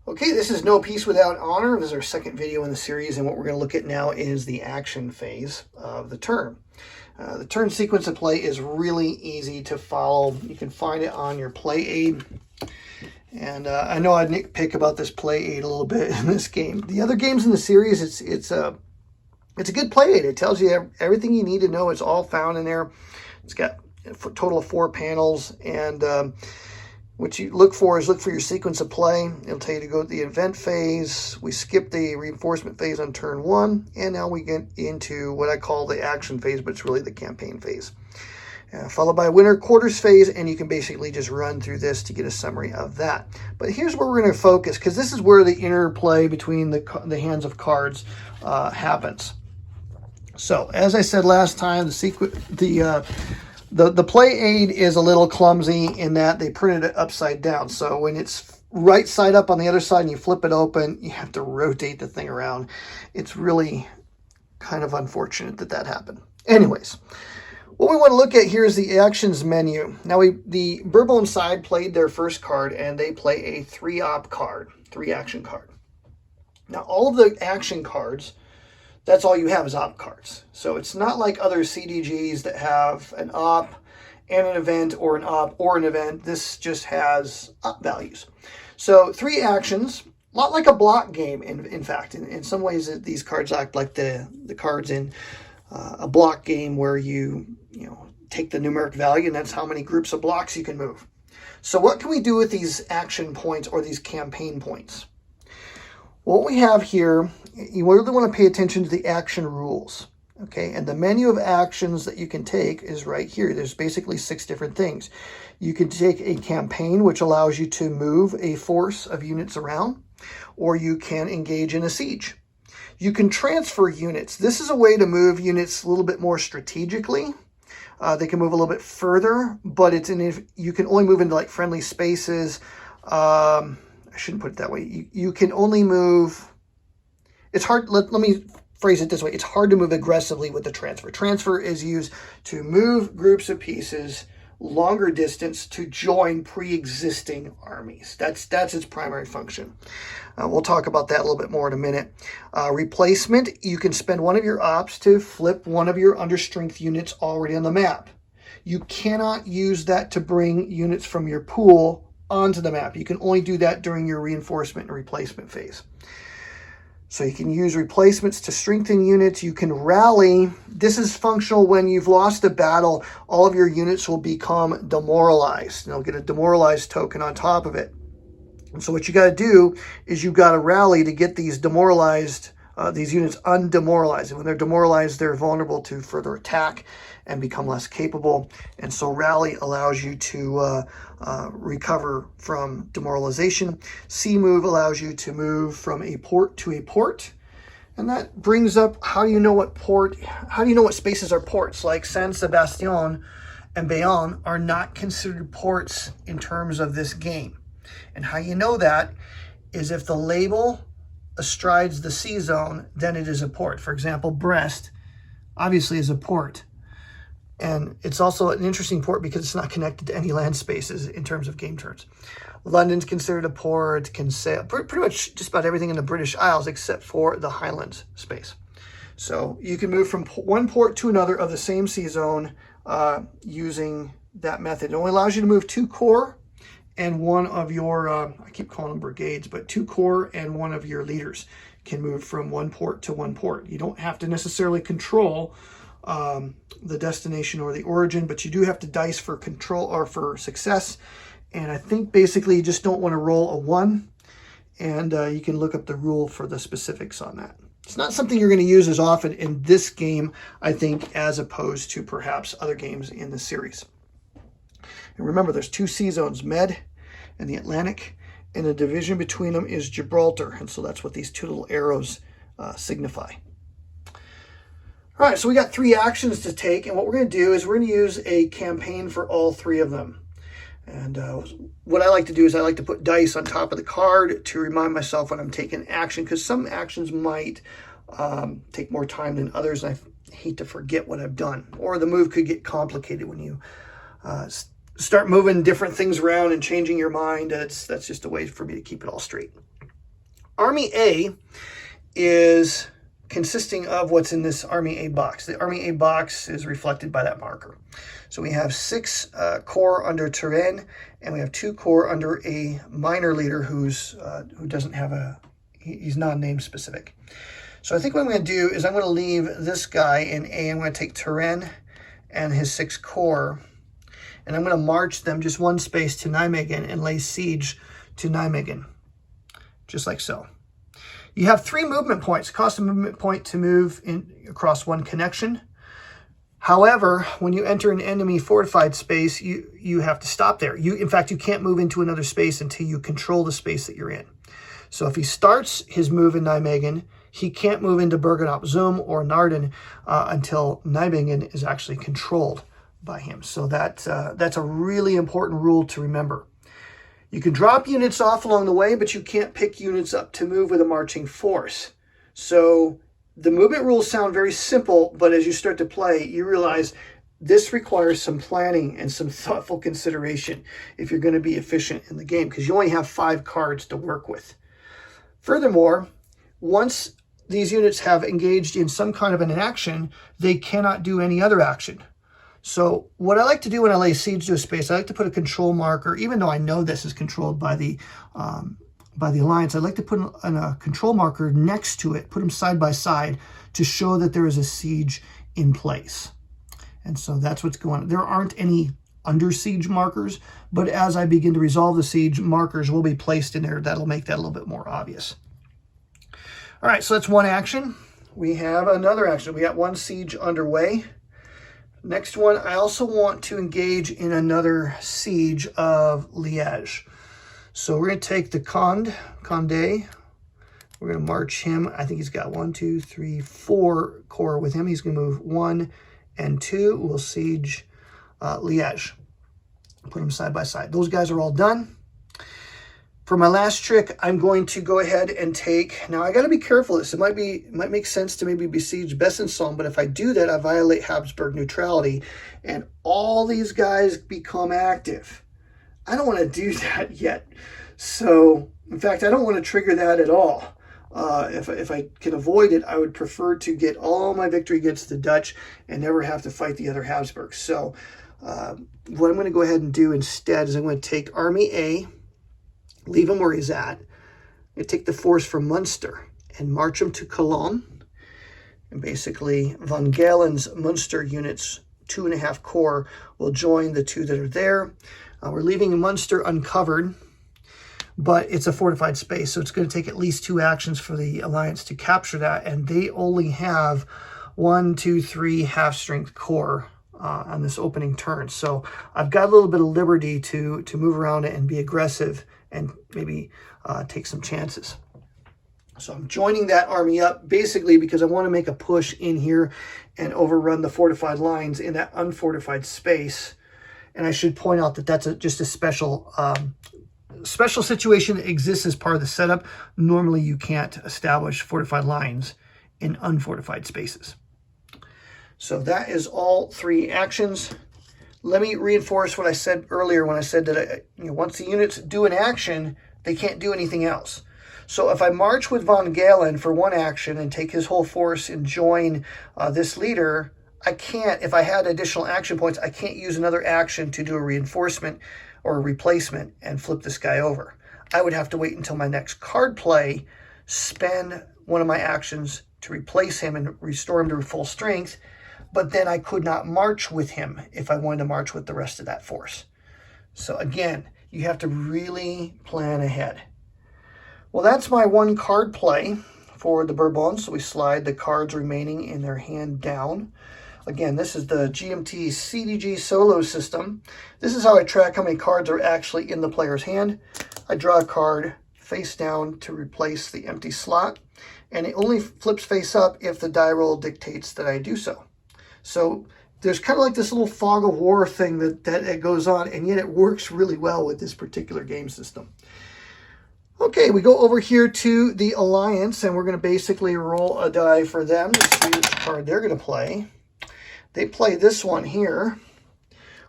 Okay, this is No Peace Without Honor. This is our second video in the series, and what we're going to look at now is the action phase of the turn. The turn sequence of play is really easy to follow. You can find it on your play aid. And I know I nitpick about this play aid a little bit in this game. The other games in the series, it's a good play aid. It tells you everything you need to know. It's all found in there. It's got a total of 4 panels, and what you look for is your sequence of play. It'll tell you to go to the event phase. We skip the reinforcement phase on turn 1, and now we get into what I call the action phase, but it's really the campaign phase. Followed by winter quarters phase, and you can basically just run through this to get a summary of that. But here's where we're going to focus, because this is where the interplay between the hands of cards happens. So, as I said last time, the play aid is a little clumsy in that they printed it upside down. So when it's right side up on the other side and you flip it open, you have to rotate the thing around. It's really kind of unfortunate that happened. Anyways, what we want to look at here is the actions menu. Now the Bourbon side played their first card, and they play a 3-op card, 3-action card. Now all of the action cards, that's all you have is op cards. So it's not like other CDGs that have an op and an event, or an op or an event. This just has op values. So 3 actions, a lot like a block game, in fact. In some ways, these cards act like the cards in a block game, where you take the numeric value, and that's how many groups of blocks you can move. So what can we do with these action points or these campaign points? What we have here, you really want to pay attention to the action rules, okay? And the menu of actions that you can take is right here. There's basically 6 different things. You can take a campaign, which allows you to move a force of units around, or you can engage in a siege. You can transfer units. This is a way to move units a little bit more strategically. They can move a little bit further, but you can only move into like friendly spaces. I shouldn't put it that way. You can only move. It's hard. Let me phrase it this way. It's hard to move aggressively with the transfer. Transfer is used to move groups of pieces longer distance to join pre-existing armies. That's its primary function. We'll talk about that a little bit more in a minute. Replacement, you can spend one of your ops to flip one of your understrength units already on the map. You cannot use that to bring units from your pool onto the map. You can only do that during your reinforcement and replacement phase. So you can use replacements to strengthen units. You can rally. This is functional when you've lost a battle. All of your units will become demoralized. And they'll get a demoralized token on top of it. And so what you got to do is you've got to rally to get these demoralized, these units undemoralized. And when they're demoralized, they're vulnerable to further attack and become less capable. And so rally allows you to recover from demoralization. C move allows you to move from a port to a port. And that brings up how do you know what spaces are ports? Like San Sebastian and Bayonne are not considered ports in terms of this game. And how you know that is if the label astrides the C zone, then it is a port. For example, Brest obviously is a port. And it's also an interesting port because it's not connected to any land spaces in terms of game turns. London's considered a port, can say pretty much just about everything in the British Isles except for the Highlands space. So you can move from one port to another of the same sea zone using that method. It only allows you to move 2 corps and one of your, I keep calling them brigades, but 2 corps and one of your leaders can move from one port to one port. You don't have to necessarily control the destination or the origin, but you do have to dice for control or for success. And I think basically you just don't want to roll a 1, and you can look up the rule for the specifics on that. It's not something you're going to use as often in this game, I think, as opposed to perhaps other games in the series. And remember, there's 2 sea zones, Med and the Atlantic, and the division between them is Gibraltar, and so that's what these 2 little arrows signify. All right, so we got 3 actions to take, and what we're going to do is we're going to use a campaign for all 3 of them. And what I like to do is I like to put dice on top of the card to remind myself when I'm taking action, because some actions might take more time than others, and I hate to forget what I've done. Or the move could get complicated when you start moving different things around and changing your mind. That's just a way for me to keep it all straight. Army A is consisting of what's in this Army A box. The Army A box is reflected by that marker. So we have 6 corps under Turenne, and we have 2 corps under a minor leader who doesn't have he's non-name specific. So I think what I'm going to do is I'm going to leave this guy in A. I'm going to take Turenne and his 6 corps, and I'm going to march them just one space to Nijmegen and lay siege to Nijmegen, just like so. You have 3 movement points. It costs a movement point to move across one connection. However, when you enter an enemy fortified space, you have to stop there. In fact, you can't move into another space until you control the space that you're in. So if he starts his move in Nijmegen, he can't move into Bergen-op-Zoom or Naarden until Nijmegen is actually controlled by him. So that's a really important rule to remember. You can drop units off along the way, but you can't pick units up to move with a marching force. So the movement rules sound very simple, but as you start to play, you realize this requires some planning and some thoughtful consideration if you're going to be efficient in the game, because you only have 5 cards to work with. Furthermore, once these units have engaged in some kind of an action, they cannot do any other action. So what I like to do when I lay siege to a space, I like to put a control marker, even though I know this is controlled by the Alliance. I like to put a control marker next to it, put them side by side to show that there is a siege in place. And so that's what's going on. There aren't any under siege markers, but as I begin to resolve the siege, markers will be placed in there. That'll make that a little bit more obvious. All right, so that's one action. We have another action. We got 1 siege underway. Next one, I also want to engage in another siege of Liège. So we're going to take the Condé. We're going to march him. I think he's got 1, 2, 3, 4 corps with him. He's going to move 1 and 2. We'll siege Liège. Put them side by side. Those guys are all done. For my last trick, I'm going to go ahead and take, now I got to be careful of this. It might make sense to maybe besiege Besançon, but if I do that, I violate Habsburg neutrality, and all these guys become active. I don't want to do that yet. So, in fact, I don't want to trigger that at all. If I can avoid it, I would prefer to get all my victory against the Dutch and never have to fight the other Habsburgs. So, what I'm going to go ahead and do instead is I'm going to take Army A, leave him where he's at, and take the force from Munster and march him to Cologne. And basically, Von Galen's Munster units, 2.5 corps, will join the 2 that are there. We're leaving Munster uncovered, but it's a fortified space, so it's going to take at least 2 actions for the Alliance to capture that, and they only have 1, 2, 3 half-strength corps on this opening turn. So I've got a little bit of liberty to move around it and be aggressive and maybe take some chances. So I'm joining that army up basically because I want to make a push in here and overrun the fortified lines in that unfortified space. And I should point out that that's just a special situation that exists as part of the setup. Normally you can't establish fortified lines in unfortified spaces. So that is all 3 actions. Let me reinforce what I said earlier when I said that once the units do an action, they can't do anything else. So if I march with Von Galen for 1 action and take his whole force and join this leader, I can't, if I had additional action points, I can't use another action to do a reinforcement or a replacement and flip this guy over. I would have to wait until my next card play, spend one of my actions to replace him and restore him to full strength, but then I could not march with him if I wanted to march with the rest of that force. So again, you have to really plan ahead. Well, that's my 1 card play for the Bourbons. So we slide the cards remaining in their hand down. Again, this is the GMT CDG solo system. This is how I track how many cards are actually in the player's hand. I draw a card face down to replace the empty slot, and it only flips face up if the die roll dictates that I do so. So there's kind of like this little fog of war thing that goes on, and yet it works really well with this particular game system. Okay, we go over here to the Alliance, and we're going to basically roll a die for them to see which card they're going to play. They play this one here,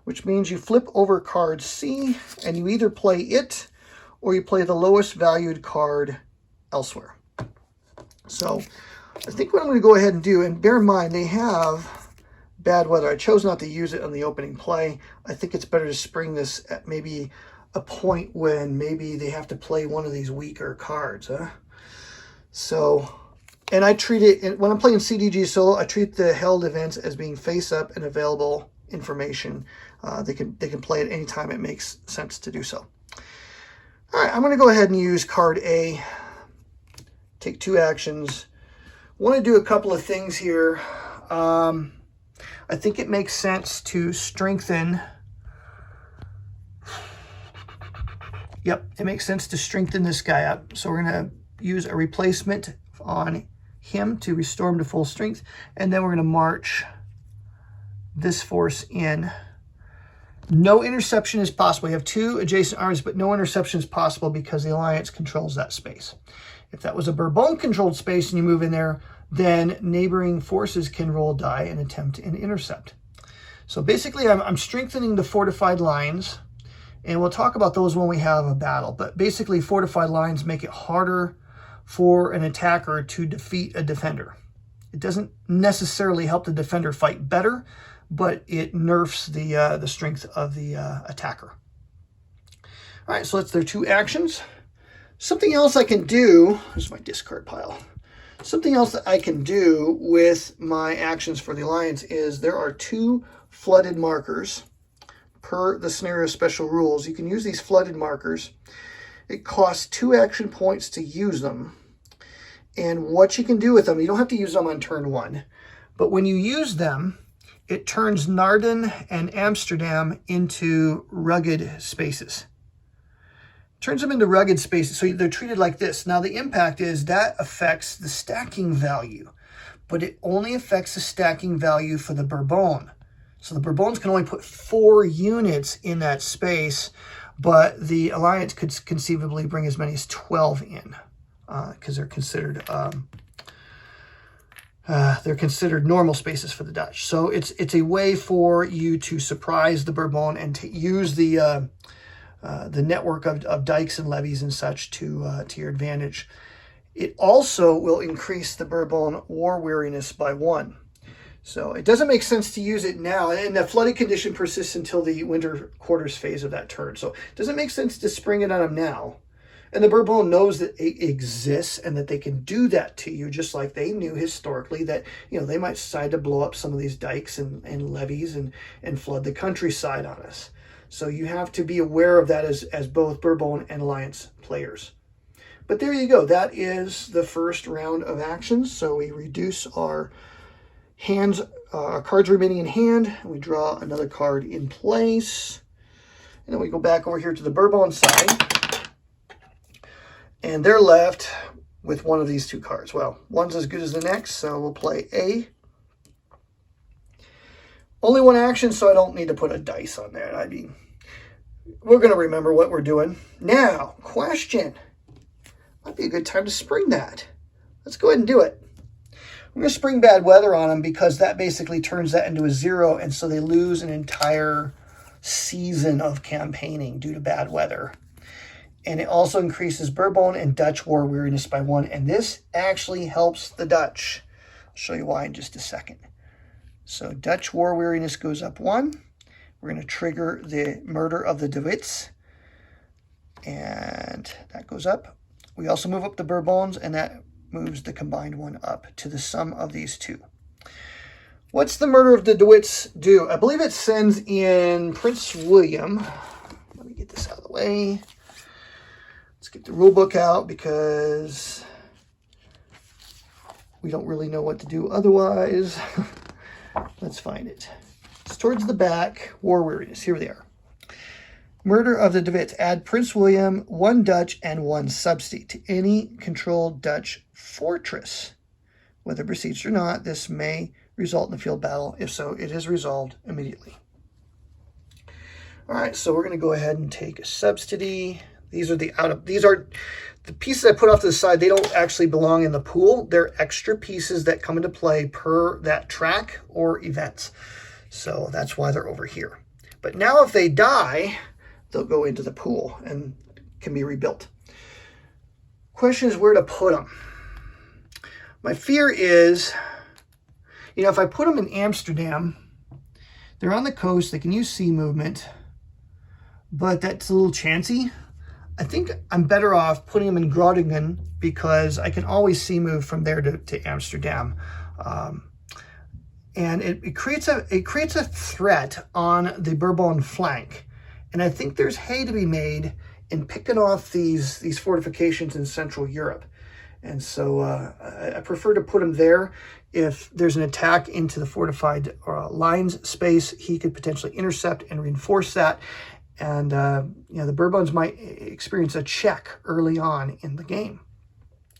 which means you flip over card C, and you either play it or you play the lowest valued card elsewhere. So I think what I'm going to go ahead and do, and bear in mind they have bad weather. I chose not to use it on the opening play. I think it's better to spring this at maybe a point when maybe they have to play one of these weaker cards. So, and I treat it, when I'm playing CDG solo, I treat the held events as being face up and available information. They can play at any time it makes sense to do so. All right, I'm going to go ahead and use card A. Take 2 actions. Want to do a couple of things here. I think it makes sense to strengthen. Yep, it makes sense to strengthen this guy up. So we're going to use a replacement on him to restore him to full strength. And then we're going to march this force in. No interception is possible. You have 2 adjacent armies, but no interception is possible because the Alliance controls that space. If that was a Bourbon-controlled space and you move in there, then neighboring forces can roll die and attempt an intercept. So basically, I'm strengthening the fortified lines, and we'll talk about those when we have a battle. But basically, fortified lines make it harder for an attacker to defeat a defender. It doesn't necessarily help the defender fight better, but it nerfs the strength of the attacker. All right, so that's their 2 actions. Something else I can do, here's my discard pile. Something else that I can do with my actions for the Alliance is there are 2 flooded markers per the scenario special rules. You can use these flooded markers. It costs 2 action points to use them. And what you can do with them, you don't have to use them on turn 1, but when you use them, it turns Naarden and Amsterdam into rugged spaces. Turns them into rugged spaces, so they're treated like this. Now, the impact is that affects the stacking value, but it only affects the stacking value for the Bourbon. So the Bourbons can only put 4 units in that space, but the Alliance could conceivably bring as many as 12 in because they're considered normal spaces for the Dutch. So it's a way for you to surprise the Bourbon and to use the network of dikes and levees and such to your advantage. It also will increase the Bourbon war weariness by 1. So it doesn't make sense to use it now, and the flooded condition persists until the winter quarters phase of that turn. So it doesn't make sense to spring it on them now. And the Bourbon knows that it exists and that they can do that to you, just like they knew historically that, you know, they might decide to blow up some of these dikes and levees and flood the countryside on us. So you have to be aware of that as both Bourbon and Alliance players. But there you go. That is the first round of actions. So we reduce our hands, our cards remaining in hand. And we draw another card in place. And then we go back over here to the Bourbon side. And they're left with one of these 2 cards. Well, one's as good as the next, so we'll play A. Only 1 action, so I don't need to put a dice on there. I mean, we're going to remember what we're doing. Now, question. Might be a good time to spring that. Let's go ahead and do it. We're going to spring bad weather on them because that basically turns that into a 0, and so they lose an entire season of campaigning due to bad weather. And it also increases Bourbon and Dutch war weariness by 1, and this actually helps the Dutch. I'll show you why in just a second. So Dutch war weariness goes up 1. We're going to trigger the murder of the De Wits, and that goes up. We also move up the Bourbons, and that moves the combined 1 up to the sum of these 2. What's the murder of the De Wits do? I believe it sends in Prince William. Let me get this out of the way. Let's get the rule book out because we don't really know what to do otherwise. Let's find it. It's towards the back. War weariness. Here they are. Murder of the De Wits. Add Prince William, 1 Dutch, and 1 subsidy to any controlled Dutch fortress. Whether besieged or not, this may result in a field battle. If so, it is resolved immediately. All right, so we're going to go ahead and take a subsidy. These are the pieces I put off to the side. They don't actually belong in the pool. They're extra pieces that come into play per that track or event. So that's why they're over here. But now if they die, they'll go into the pool and can be rebuilt. Question is where to put them. My fear is, you know, if I put them in Amsterdam, they're on the coast, they can use sea movement, but that's a little chancy. I think I'm better off putting them in Groningen because I can always sea move from there to Amsterdam. And it creates a threat on the Bourbon flank. And I think there's hay to be made in picking off these fortifications in Central Europe. And so I prefer to put him there. If there's an attack into the fortified lines space, he could potentially intercept and reinforce that. And you know, the Bourbons might experience a check early on in the game.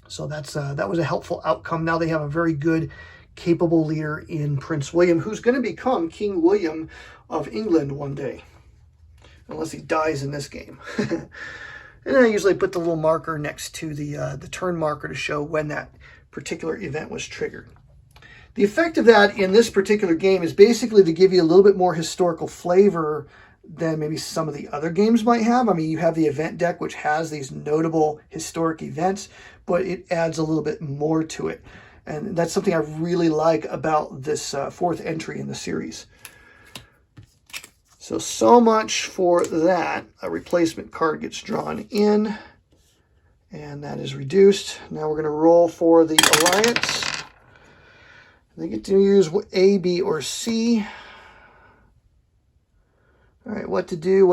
So that was a helpful outcome. Now they have a very good, capable leader in Prince William, who's going to become King William of England one day, unless he dies in this game. And then I usually put the little marker next to the turn marker to show when that particular event was triggered. The effect of that in this particular game is basically to give you a little bit more historical flavor than maybe some of the other games might have. I mean, you have the event deck, which has these notable historic events, but it adds a little bit more to it. And that's something I really like about this fourth entry in the series. So much for that. A replacement card gets drawn in, and that is reduced. Now we're going to roll for the Alliance. They get to use A, B, or C. All right, what to do.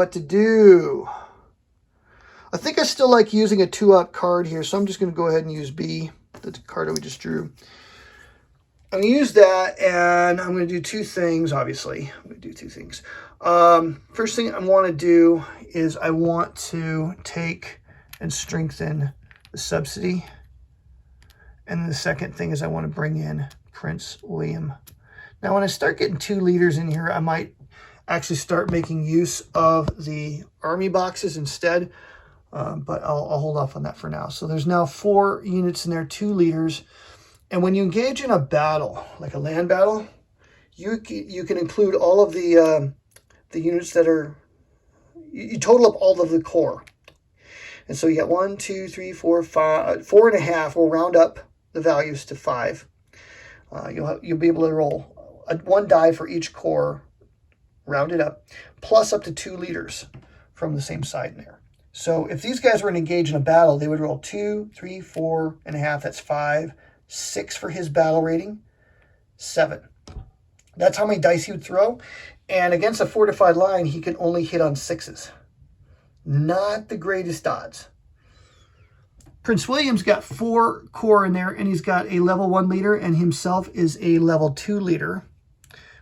I think I still like using a 2-up card here, so I'm just going to go ahead and use B, the card that we just drew. I'm going to use that, and I'm going to do two things, obviously. I'm going to do two things. First thing I want to do is I want to take and strengthen the subsidy. And then the second thing is I want to bring in Prince William. Now, when I start getting 2 leaders in here, I might actually start making use of the army boxes instead. But I'll hold off on that for now. So there's now 4 units in there, 2 leaders. And when you engage in a battle, like a land battle, you can include all of the units that are, you total up all of the core. And so you got 1, 2, 3, 4, 5, 4.5. We'll round up the values to 5. You'll be able to roll 1 die for each core, rounded up, plus up to 2 leaders from the same side in there. So if these guys were to engage in a battle, they would roll 2, 3, 4.5. That's 5. 6 for his battle rating. 7. That's how many dice he would throw. And against a fortified line, he can only hit on 6s. Not the greatest odds. Prince William's got 4 core in there, and he's got a level 1 leader, and himself is a level 2 leader.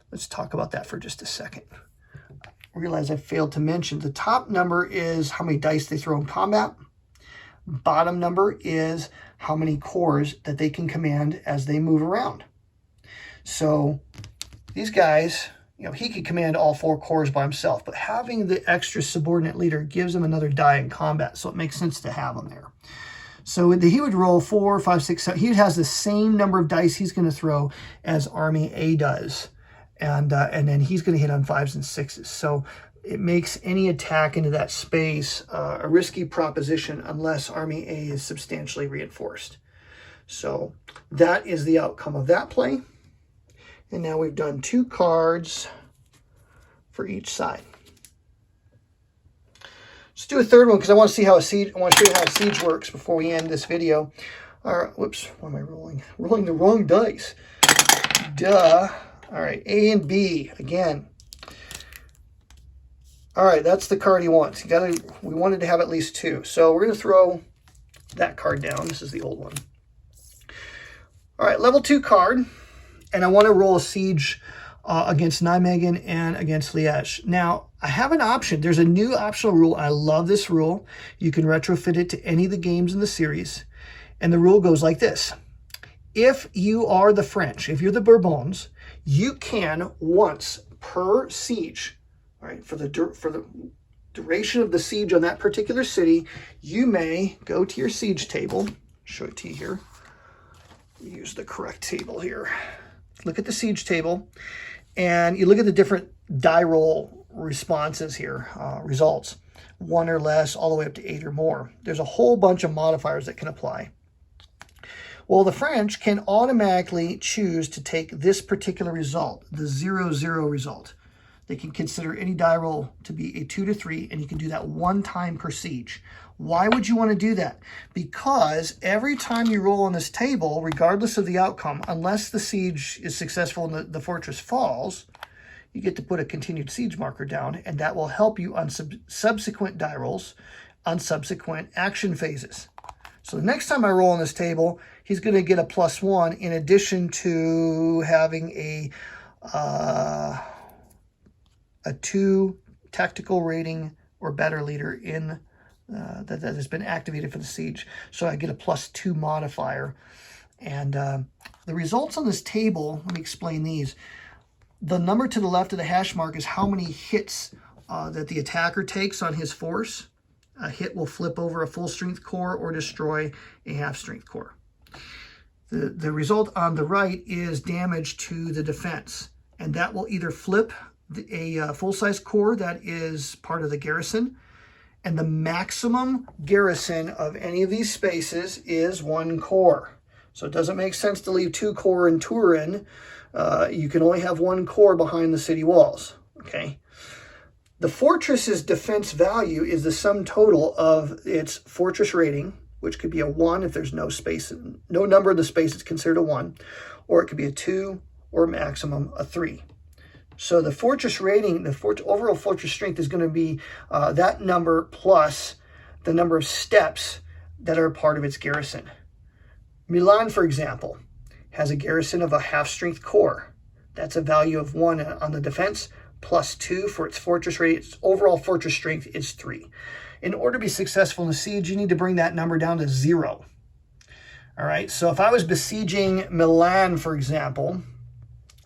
Let's talk about that for just a second. I realize I failed to mention the top number is how many dice they throw in combat. Bottom number is how many cores that they can command as they move around. So these guys, you know, he could command all 4 cores by himself, but having the extra subordinate leader gives him another die in combat, so it makes sense to have him there. So he would roll 4, 5, 6, 7. He has the same number of dice he's going to throw as Army A does. And then he's going to hit on 5s and 6s. So it makes any attack into that space a risky proposition unless Army A is substantially reinforced. So that is the outcome of that play. And now we've done 2 cards for each side. Let's do a third one because I want to see how I want to show you how a siege works before we end this video. All right, whoops, what am I rolling? Rolling the wrong dice. Duh. All right, A and B again. All right, that's the card he wants. We wanted to have at least 2. So we're going to throw that card down. This is the old one. All right, level 2 card. And I want to roll a siege against Nijmegen and against Liège. Now, I have an option. There's a new optional rule. I love this rule. You can retrofit it to any of the games in the series. And the rule goes like this. If you are the French, if you're the Bourbons, you can once per siege, all right, for the duration of the siege on that particular city, you may go to your siege table. Show it to you here. Use the correct table here. Look at the siege table, and you look at the different die roll responses here, results. 1 or less, all the way up to 8 or more. There's a whole bunch of modifiers that can apply. Well, the French can automatically choose to take this particular result, the 0-0 result. They can consider any die roll to be a 2 to 3, and you can do that 1 time per siege. Why would you want to do that? Because every time you roll on this table, regardless of the outcome, unless the siege is successful and the fortress falls, you get to put a continued siege marker down, and that will help you on subsequent die rolls, on subsequent action phases. So the next time I roll on this table, he's going to get a +1 in addition to having a 2 tactical rating or better leader in that has been activated for the siege. So I get a +2 modifier. And the results on this table, let me explain these. The number to the left of the hash mark is how many hits that the attacker takes on his force. A hit will flip over a full strength core or destroy a half strength core. The result on the right is damage to the defense, and that will either flip a full-size core that is part of the garrison, and the maximum garrison of any of these spaces is 1 core. So it doesn't make sense to leave 2 core in Turin. You can only have 1 core behind the city walls, okay? The fortress's defense value is the sum total of its fortress rating, which could be a 1 if there's no space, no number in the space is considered a 1, or it could be a 2, or maximum a 3. So the fortress rating, the overall fortress strength is going to be that number plus the number of steps that are part of its garrison. Milan, for example, has a garrison of a half-strength core. That's a value of 1 on the defense, +2 for its fortress rating. Its overall fortress strength is 3. In order to be successful in the siege, you need to bring that number down to 0. All right, so if I was besieging Milan, for example,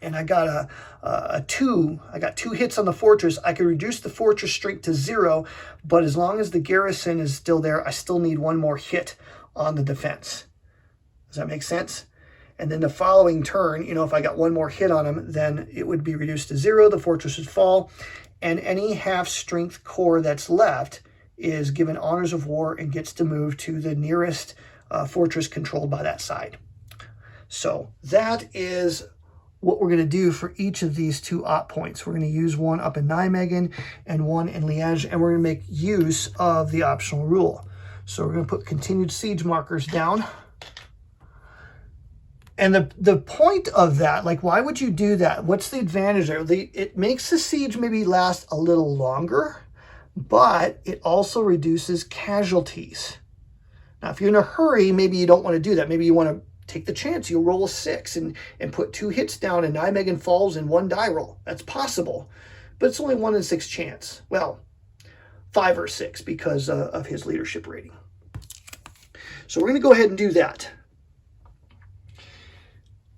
and I got a 2, I got 2 hits on the fortress, I could reduce the fortress strength to 0, but as long as the garrison is still there, I still need 1 more hit on the defense. Does that make sense? And then the following turn, you know, if I got 1 more hit on him, then it would be reduced to 0, the fortress would fall, and any half-strength core that's left is given honors of war and gets to move to the nearest fortress controlled by that side. So that is what we're going to do for each of these 2 op points. We're going to use 1 up in Nijmegen and 1 in Liège, and we're going to make use of the optional rule. So we're going to put continued siege markers down. And the point of that, like, why would you do that? What's the advantage there? It makes the siege maybe last a little longer, but it also reduces casualties. Now, if you're in a hurry, maybe you don't want to do that. Maybe you want to take the chance. You'll roll a 6 and put 2 hits down and Nijmegen falls in 1 die roll. That's possible, but it's only 1 in 6 chance. Well, 5 or 6 because of his leadership rating. So we're going to go ahead and do that.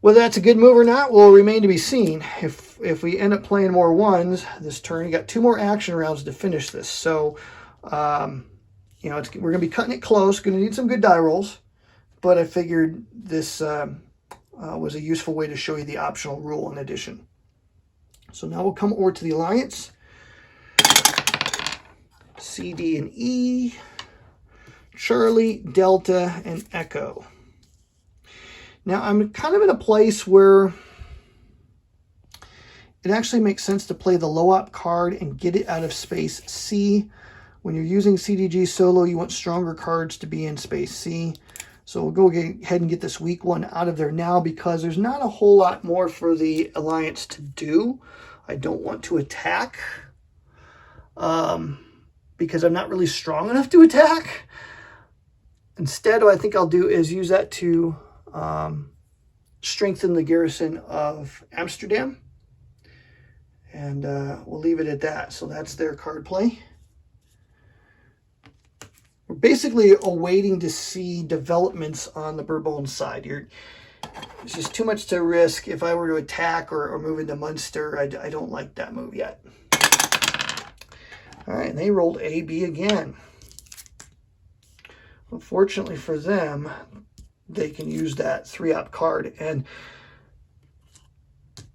Whether that's a good move or not will remain to be seen. If we end up playing more 1s this turn, you got 2 more action rounds to finish this. So, you know, we're going to be cutting it close. Going to need some good die rolls. But I figured this was a useful way to show you the optional rule in addition. So now we'll come over to the alliance. C, D, and E. Charlie, Delta, and Echo. Now, I'm kind of in a place where it actually makes sense to play the low op card and get it out of space C. When you're using CDG solo, you want stronger cards to be in space C. So we'll go ahead and get this weak one out of there now because there's not a whole lot more for the alliance to do. I don't want to attack because I'm not really strong enough to attack. Instead, what I think I'll do is use that to strengthen the garrison of Amsterdam, and we'll leave it at that. So that's their card play. We're basically awaiting to see developments on the Bourbon side. It's just too much to risk. If I were to attack or move into Munster, I don't like that move yet. All right, and they rolled A, B again. Unfortunately for them, they can use that 3-op card. And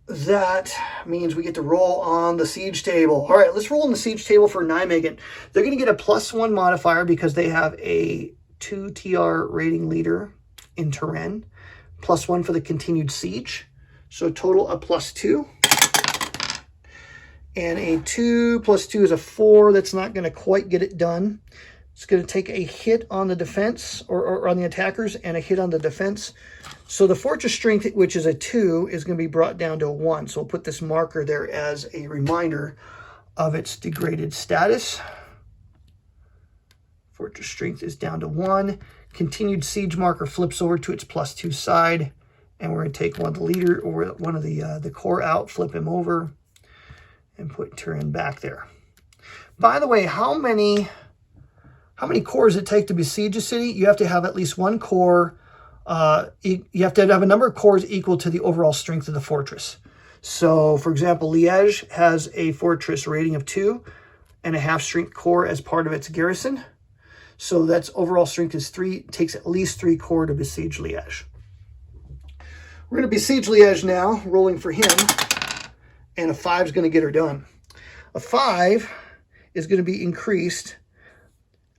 that means we get to roll on the siege table. All right, let's roll on the siege table for Nijmegen. They're going to get a +1 modifier because they have a 2 TR rating leader in Turenne, +1 for the continued siege. So total a +2. And a 2 + 2 is a 4. That's not going to quite get it done. It's going to take a hit on the defense or on the attackers and a hit on the defense. So the fortress strength, which is a 2, is going to be brought down to a 1. So we'll put this marker there as a reminder of its degraded status. Fortress strength is down to 1. Continued siege marker flips over to its +2 side. And we're going to take one of the leader or one of the core out, flip him over, and put Turin back there. By the way, how many cores it take to besiege a city? You have to have at least one core. You have to have a number of cores equal to the overall strength of the fortress. So, for example, Liège has a fortress rating of 2.5 strength core as part of its garrison. So that's overall strength is 3. It takes at least 3 core to besiege Liège. We're going to besiege Liège now, rolling for him. And a 5 is going to get her done. A 5 is going to be increased.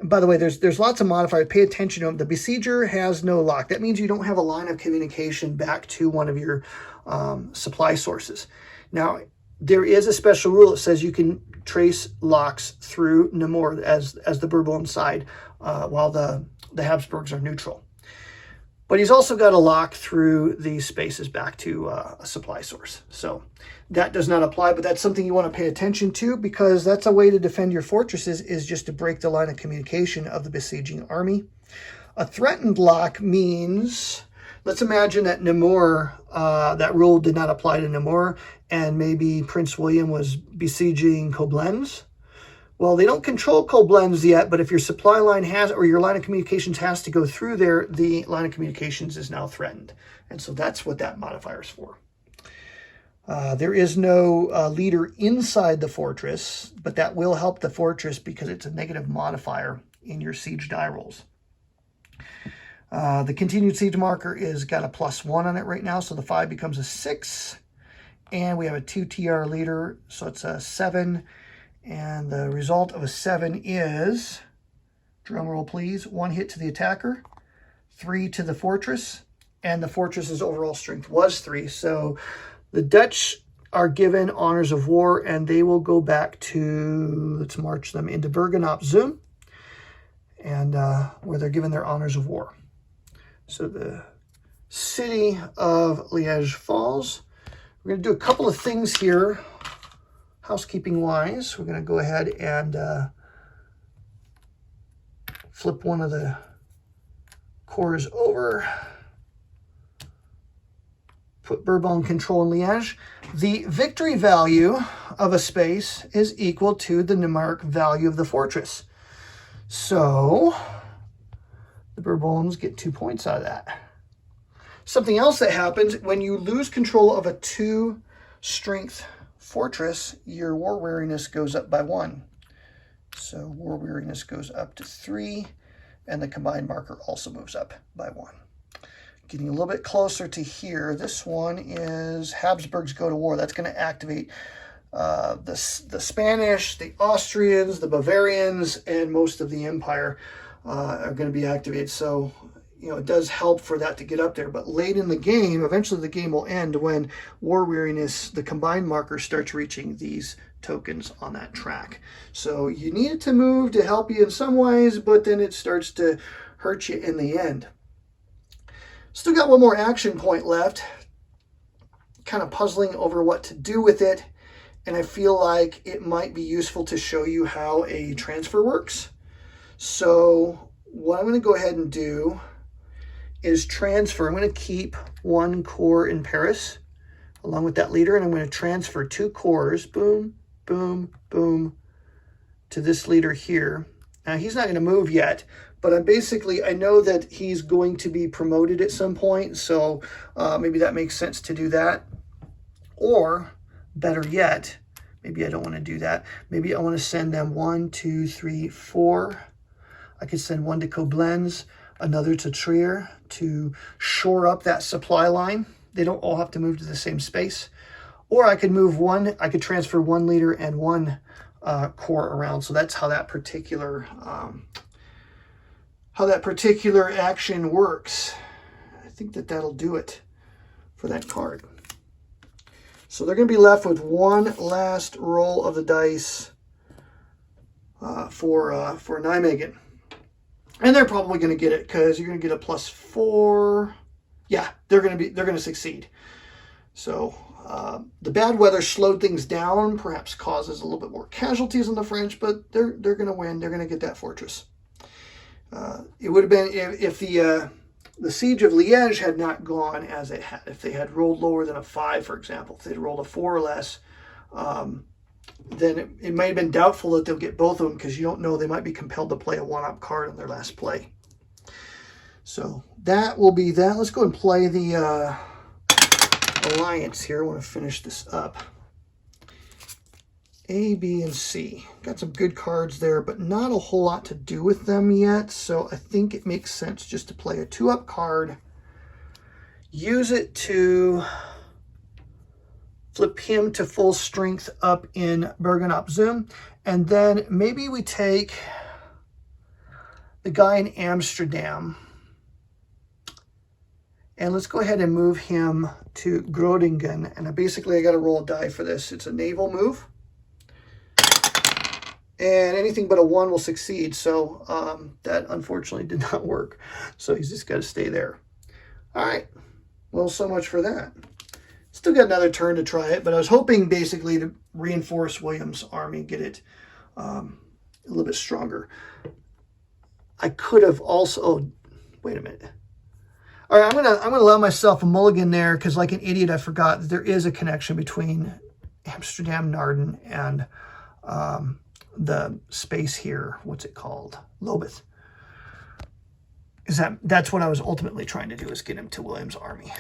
And by the way, there's lots of modifiers. Pay attention to them. The besieger has no lock. That means you don't have a line of communication back to one of your supply sources. Now, there is a special rule that says you can trace locks through Namur as the Bourbon side while the Habsburgs are neutral. But he's also got a lock through these spaces back to a supply source. So that does not apply, but that's something you want to pay attention to because that's a way to defend your fortresses is just to break the line of communication of the besieging army. A threatened lock means, let's imagine that Namur, that rule did not apply to Namur, and maybe Prince William was besieging Koblenz. Well, they don't control Koblenz yet, but if your supply line has, or your line of communications has to go through there, the line of communications is now threatened. And so that's what that modifier is for. There is no leader inside the fortress, but that will help the fortress because it's a negative modifier in your siege die rolls. The continued siege marker is got a +1 on it right now, so the 5 becomes a 6. And we have a 2 TR leader, so it's a 7. And the result of a 7 is, drum roll please, 1 hit to the attacker, 3 to the fortress, and the fortress's overall strength was 3. So the Dutch are given honors of war, and they will go back to, let's march them into Bergen op Zoom, and where they're given their honors of war. So the city of Liège falls. We're going to do a couple of things here. Housekeeping wise, we're going to go ahead and flip one of the cores over, put Bourbon control in Liège. The victory value of a space is equal to the numeric value of the fortress. So the Bourbons get 2 points out of that. Something else that happens when you lose control of a 2 strength fortress, your war weariness goes up by 1. So war weariness goes up to 3, and the combined marker also moves up by 1. Getting a little bit closer to here, this one is Habsburgs go to war. That's going to activate the Spanish, the Austrians, the Bavarians, and most of the empire are going to be activated. So, you know, it does help for that to get up there. But late in the game, eventually the game will end when war weariness, the combined marker, starts reaching these tokens on that track. So you need it to move to help you in some ways, but then it starts to hurt you in the end. Still got one more action point left. Kind of puzzling over what to do with it. And I feel like it might be useful to show you how a transfer works. So what I'm going to go ahead and do is transfer. I'm going to keep 1 core in Paris along with that leader, and I'm going to transfer 2 cores, boom, boom, boom, to this leader here. Now he's not going to move yet, but I know that he's going to be promoted at some point, so maybe that makes sense to do that. Or better yet, maybe I don't want to do that. Maybe I want to send them 1, 2, 3, 4. I could send 1 to Koblenz, another to Trier to shore up that supply line. They don't all have to move to the same space. Or I could move one, I could transfer 1 leader and 1 core around. So that's how that particular action works. I think that that'll do it for that card. So they're going to be left with one last roll of the dice for Nijmegen. And they're probably going to get it because you're going to get a +4. Yeah, they're going to succeed. So the bad weather slowed things down, perhaps causes a little bit more casualties on the French, but they're going to win. They're going to get that fortress. It would have been if the siege of Liège had not gone as it had. If they had rolled lower than a 5, for example, if they'd rolled a 4 or less, then it might have been doubtful that they'll get both of them because you don't know, they might be compelled to play a 1-up card on their last play. So that will be that. Let's go and play the alliance here. I want to finish this up. A, B, and C. Got some good cards there, but not a whole lot to do with them yet. So I think it makes sense just to play a 2-up card. Use it to flip him to full strength up in Bergen op Zoom. And then maybe we take the guy in Amsterdam. And let's go ahead and move him to Groningen. And I got to roll a die for this. It's a naval move. And anything but a 1 will succeed. So that unfortunately did not work. So he's just got to stay there. All right. Well, so much for that. Still got another turn to try it, but I was hoping basically to reinforce William's army, get it a little bit stronger. I could have also, oh, wait a minute. All right, I'm gonna allow myself a mulligan there because, like an idiot, I forgot that there is a connection between Amsterdam, Naarden, and the space here. What's it called? Lobeth. That's what I was ultimately trying to do, is get him to William's army.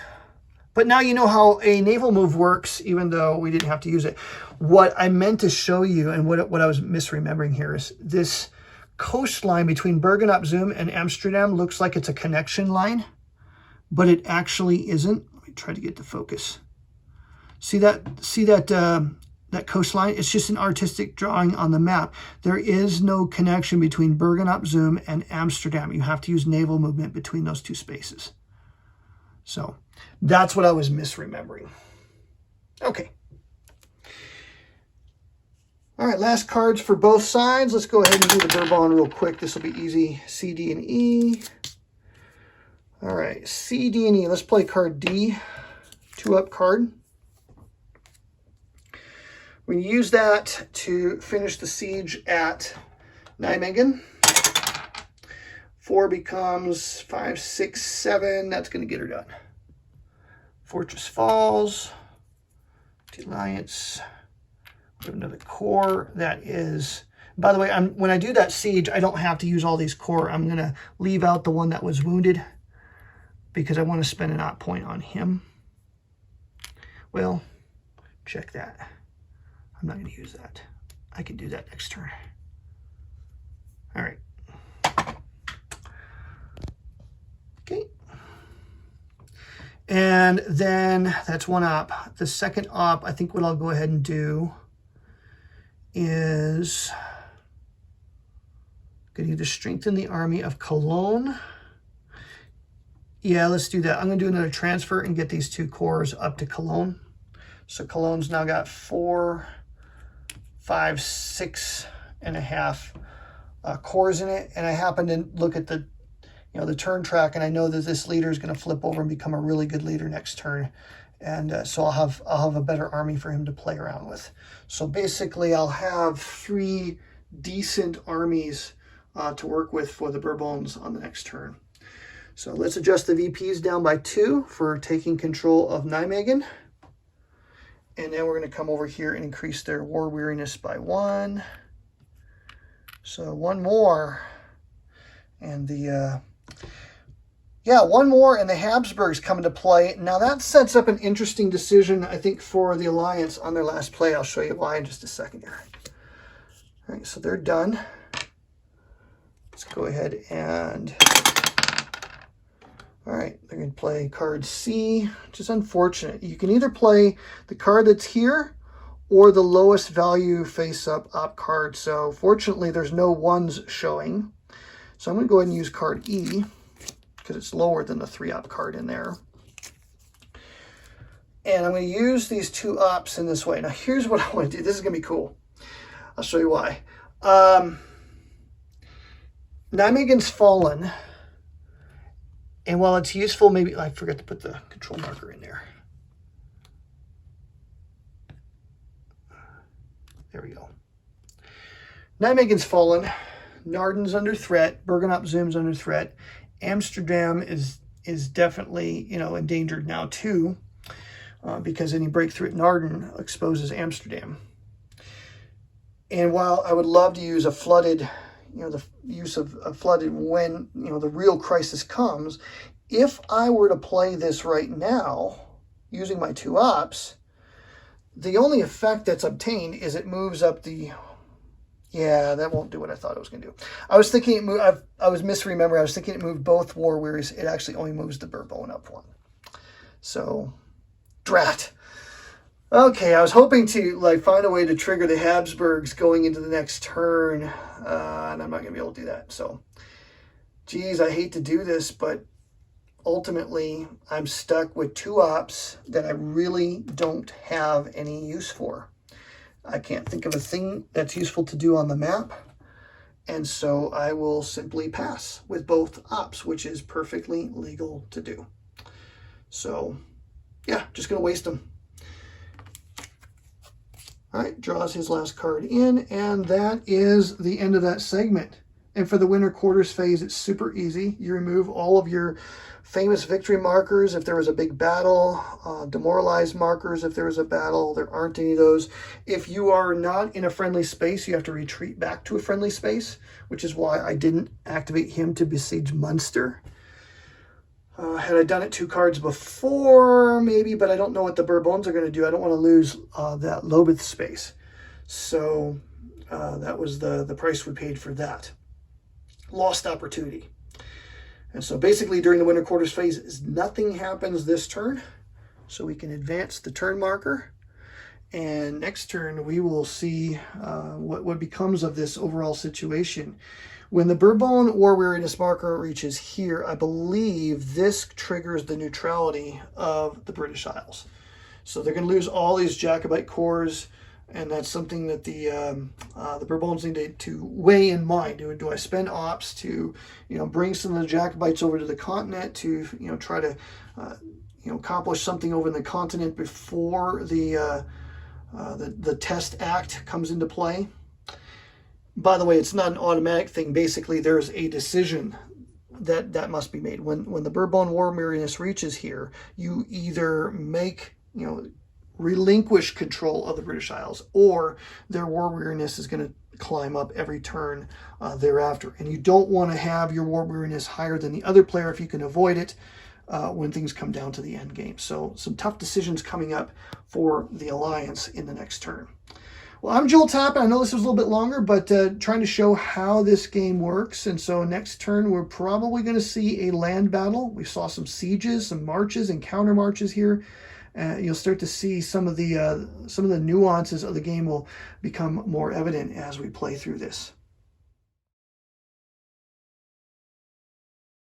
But now you know how a naval move works, even though we didn't have to use it. What I meant to show you, and what I was misremembering here, is this coastline between Bergen op Zoom and Amsterdam looks like it's a connection line, but it actually isn't. Let me try to get the focus. See that coastline? It's just an artistic drawing on the map. There is no connection between Bergen op Zoom and Amsterdam. You have to use naval movement between those two spaces. So that's what I was misremembering. Okay. All right, last cards for both sides. Let's go ahead and do the Bourbon real quick. This will be easy. C, D, and E. All right, C, D, and E. Let's play card D, 2-up card. We use that to finish the siege at Nijmegen. 4 becomes 5, 6, 7. That's going to get her done. Fortress falls. The alliance. We have another core. That is, by the way, when I do that siege, I don't have to use all these core. I'm going to leave out the one that was wounded because I want to spend an op point on him. Well, check that. I'm not going to use that. I can do that next turn. All right. Okay. And then that's 1 op. The second op, I think what I'll go ahead and do is going to either strengthen the army of Cologne. Yeah, let's do that. I'm going to do another transfer and get these 2 cores up to Cologne. So Cologne's now got 4, 5, 6 and a half cores in it. And I happen to look at the turn track, and I know that this leader is going to flip over and become a really good leader next turn. And so I'll have a better army for him to play around with. So basically I'll have 3 decent armies to work with for the Bourbons on the next turn. So let's adjust the VPs down by 2 for taking control of Nijmegen. And then we're going to come over here and increase their war weariness by 1. So 1 more. And the, yeah, 1 more and the Habsburgs come into play. Now that sets up an interesting decision, I think, for the Alliance on their last play. I'll show you why in just a second here. All right, so they're done. Let's go ahead and... All right, they're going to play card C, which is unfortunate. You can either play the card that's here or the lowest value face-up op card. So fortunately, there's no ones showing. So I'm going to go ahead and use card E because it's lower than the 3-op card in there. And I'm going to use these 2 ops in this way. Now, here's what I want to do. This is going to be cool. I'll show you why. Nijmegen's Fallen. And while it's useful, maybe I forgot to put the control marker in there. There we go. Nijmegen's Fallen. Naarden's under threat. Bergen-op Zoom's under threat. Amsterdam is definitely, endangered now too, because any breakthrough at Naarden exposes Amsterdam. And while I would love to use a flooded, the use of a flooded when, the real crisis comes, if I were to play this right now using my 2 ops, the only effect that's obtained is it moves up the... Yeah, that won't do what I thought it was going to do. I was thinking it moved... I was misremembering. I was thinking it moved both War Wearies. It actually only moves the Bourbon up 1. So, drat. Okay, I was hoping to find a way to trigger the Habsburgs going into the next turn, and I'm not going to be able to do that. So, geez, I hate to do this, but ultimately I'm stuck with 2 ops that I really don't have any use for. I can't think of a thing that's useful to do on the map, and so I will simply pass with both ops, which is perfectly legal to do. So, yeah, just going to waste them. All right, draws his last card in, and that is the end of that segment. And for the winter quarters phase, it's super easy. You remove all of your famous victory markers if there was a big battle, demoralized markers if there was a battle. There aren't any of those. If you are not in a friendly space, you have to retreat back to a friendly space, which is why I didn't activate him to besiege Munster. Had I done it 2 cards before, maybe, but I don't know what the Bourbons are going to do. I don't want to lose that Lobeth space. So that was the price we paid for that. Lost opportunity. And so basically during the winter quarters phase, nothing happens this turn. So we can advance the turn marker. And next turn, we will see what becomes of this overall situation. When the Bourbon War Weariness marker reaches here, I believe this triggers the neutrality of the British Isles. So they're going to lose all these Jacobite cores, and that's something that the Bourbons need to weigh in mind. Do I spend ops to bring some of the Jacobites over to the continent to try to accomplish something over in the continent before the Test Act comes into play? By the way, it's not an automatic thing. Basically, there's a decision that must be made. When the Bourbon War Weariness reaches here, you either relinquish control of the British Isles, or their War Weariness is going to climb up every turn thereafter. And you don't want to have your War Weariness higher than the other player if you can avoid it when things come down to the end game. So some tough decisions coming up for the Alliance in the next turn. Well, I'm Joel Tappan. I know this was a little bit longer, but trying to show how this game works. And so next turn, we're probably going to see a land battle. We saw some sieges, some marches, and counter marches here. You'll start to see some of the nuances of the game will become more evident as we play through this.